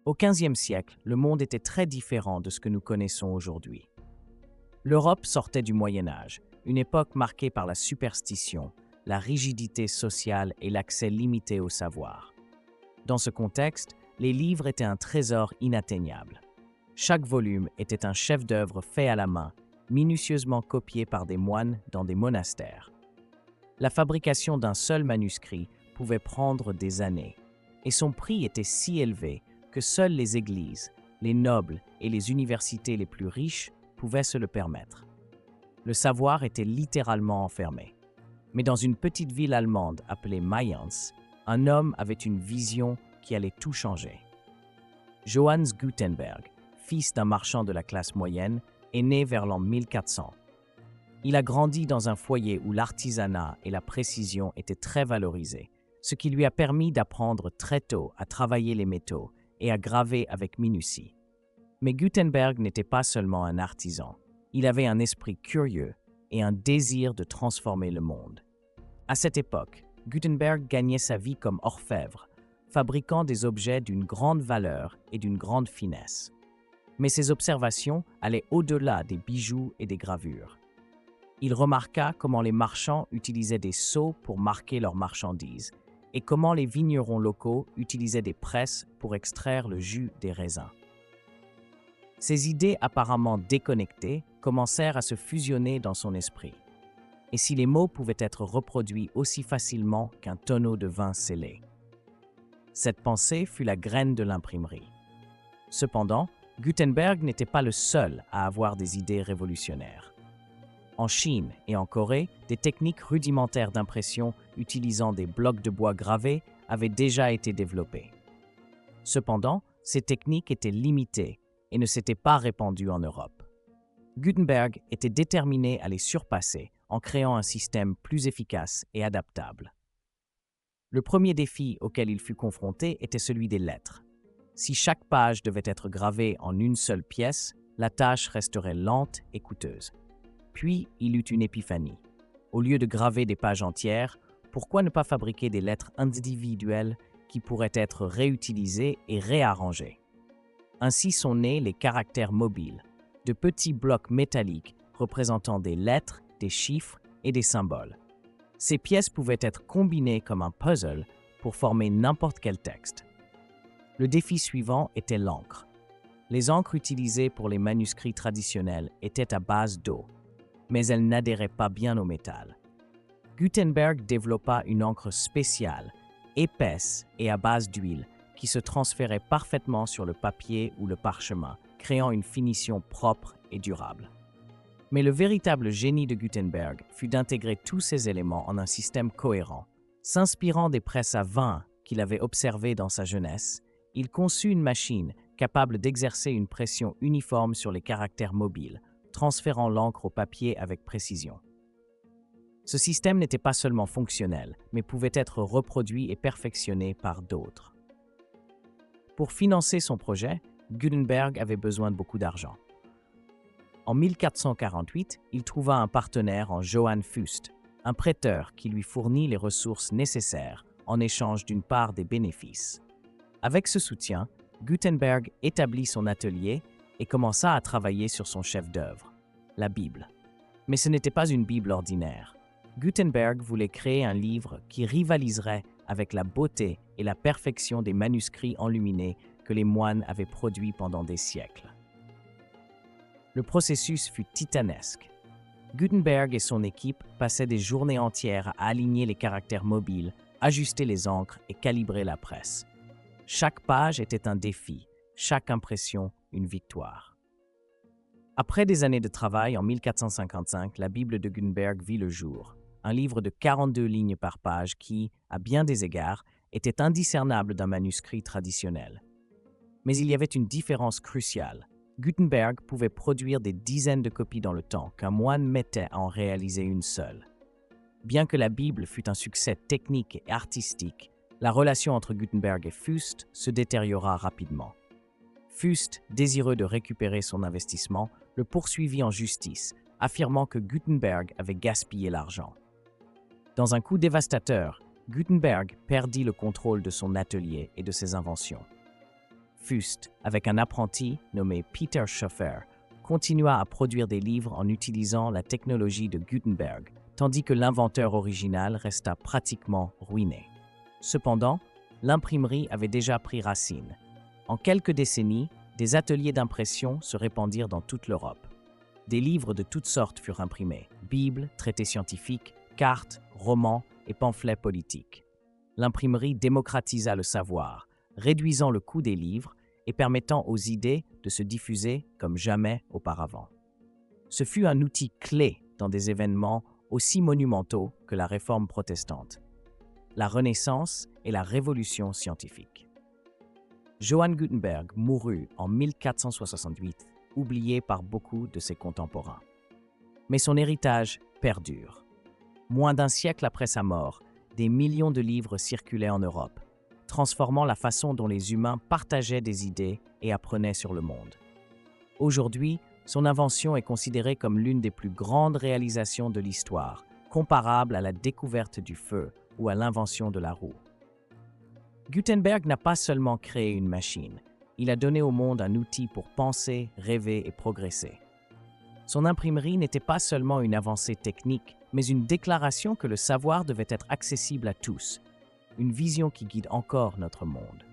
Au XVe siècle, le monde était très différent de ce que nous connaissons aujourd'hui. L'Europe sortait du Moyen Âge, une époque marquée par la superstition, la rigidité sociale et l'accès limité au savoir. Dans ce contexte, les livres étaient un trésor inatteignable. Chaque volume était un chef-d'œuvre fait à la main, minutieusement copié par des moines dans des monastères. La fabrication d'un seul manuscrit pouvait prendre des années, et son prix était si élevé que seules les églises, les nobles et les universités les plus riches pouvaient se le permettre. Le savoir était littéralement enfermé. Mais dans une petite ville allemande appelée Mayence, un homme avait une vision qui allait tout changer. Johannes Gutenberg, fils d'un marchand de la classe moyenne, est né vers l'an 1400. Il a grandi dans un foyer où l'artisanat et la précision étaient très valorisés, ce qui lui a permis d'apprendre très tôt à travailler les métaux et à graver avec minutie. Mais Gutenberg n'était pas seulement un artisan. Il avait un esprit curieux et un désir de transformer le monde. À cette époque, Gutenberg gagnait sa vie comme orfèvre, fabriquant des objets d'une grande valeur et d'une grande finesse. Mais ses observations allaient au-delà des bijoux et des gravures. Il remarqua comment les marchands utilisaient des seaux pour marquer leurs marchandises et comment les vignerons locaux utilisaient des presses pour extraire le jus des raisins. Ces idées apparemment déconnectées commencèrent à se fusionner dans son esprit. Et si les mots pouvaient être reproduits aussi facilement qu'un tonneau de vin scellé? Cette pensée fut la graine de l'imprimerie. Cependant, Gutenberg n'était pas le seul à avoir des idées révolutionnaires. En Chine et en Corée, des techniques rudimentaires d'impression utilisant des blocs de bois gravés avaient déjà été développées. Cependant, ces techniques étaient limitées et ne s'étaient pas répandues en Europe. Gutenberg était déterminé à les surpasser en créant un système plus efficace et adaptable. Le premier défi auquel il fut confronté était celui des lettres. Si chaque page devait être gravée en une seule pièce, la tâche resterait lente et coûteuse. Puis, il eut une épiphanie. Au lieu de graver des pages entières, pourquoi ne pas fabriquer des lettres individuelles qui pourraient être réutilisées et réarrangées? Ainsi sont nés les caractères mobiles, de petits blocs métalliques représentant des lettres, des chiffres et des symboles. Ces pièces pouvaient être combinées comme un puzzle pour former n'importe quel texte. Le défi suivant était l'encre. Les encres utilisées pour les manuscrits traditionnels étaient à base d'eau, mais elles n'adhéraient pas bien au métal. Gutenberg développa une encre spéciale, épaisse et à base d'huile, qui se transférait parfaitement sur le papier ou le parchemin, créant une finition propre et durable. Mais le véritable génie de Gutenberg fut d'intégrer tous ces éléments en un système cohérent. S'inspirant des presses à vin qu'il avait observées dans sa jeunesse, il conçut une machine capable d'exercer une pression uniforme sur les caractères mobiles, transférant l'encre au papier avec précision. Ce système n'était pas seulement fonctionnel, mais pouvait être reproduit et perfectionné par d'autres. Pour financer son projet, Gutenberg avait besoin de beaucoup d'argent. En 1448, il trouva un partenaire en Johann Fust, un prêteur qui lui fournit les ressources nécessaires en échange d'une part des bénéfices. Avec ce soutien, Gutenberg établit son atelier et commença à travailler sur son chef-d'œuvre, la Bible. Mais ce n'était pas une Bible ordinaire. Gutenberg voulait créer un livre qui rivaliserait avec la beauté et la perfection des manuscrits enluminés que les moines avaient produits pendant des siècles. Le processus fut titanesque. Gutenberg et son équipe passaient des journées entières à aligner les caractères mobiles, ajuster les encres et calibrer la presse. Chaque page était un défi, chaque impression une victoire. Après des années de travail, en 1455, la Bible de Gutenberg vit le jour, un livre de 42 lignes par page qui, à bien des égards, était indiscernable d'un manuscrit traditionnel. Mais il y avait une différence cruciale. Gutenberg pouvait produire des dizaines de copies dans le temps qu'un moine mettait à en réaliser une seule. Bien que la Bible fût un succès technique et artistique, la relation entre Gutenberg et Fust se détériora rapidement. Fust, désireux de récupérer son investissement, le poursuivit en justice, affirmant que Gutenberg avait gaspillé l'argent. Dans un coup dévastateur, Gutenberg perdit le contrôle de son atelier et de ses inventions. Fust, avec un apprenti nommé Peter Schoeffer, continua à produire des livres en utilisant la technologie de Gutenberg, tandis que l'inventeur original resta pratiquement ruiné. Cependant, l'imprimerie avait déjà pris racine. En quelques décennies, des ateliers d'impression se répandirent dans toute l'Europe. Des livres de toutes sortes furent imprimés, bibles, traités scientifiques, cartes, romans et pamphlets politiques. L'imprimerie démocratisa le savoir, réduisant le coût des livres et permettant aux idées de se diffuser comme jamais auparavant. Ce fut un outil clé dans des événements aussi monumentaux que la Réforme protestante, la Renaissance et la Révolution scientifique. Johann Gutenberg mourut en 1468, oublié par beaucoup de ses contemporains. Mais son héritage perdure. Moins d'un siècle après sa mort, des millions de livres circulaient en Europe, transformant la façon dont les humains partageaient des idées et apprenaient sur le monde. Aujourd'hui, son invention est considérée comme l'une des plus grandes réalisations de l'histoire, comparable à la découverte du feu ou à l'invention de la roue. Gutenberg n'a pas seulement créé une machine, il a donné au monde un outil pour penser, rêver et progresser. Son imprimerie n'était pas seulement une avancée technique, mais une déclaration que le savoir devait être accessible à tous, une vision qui guide encore notre monde.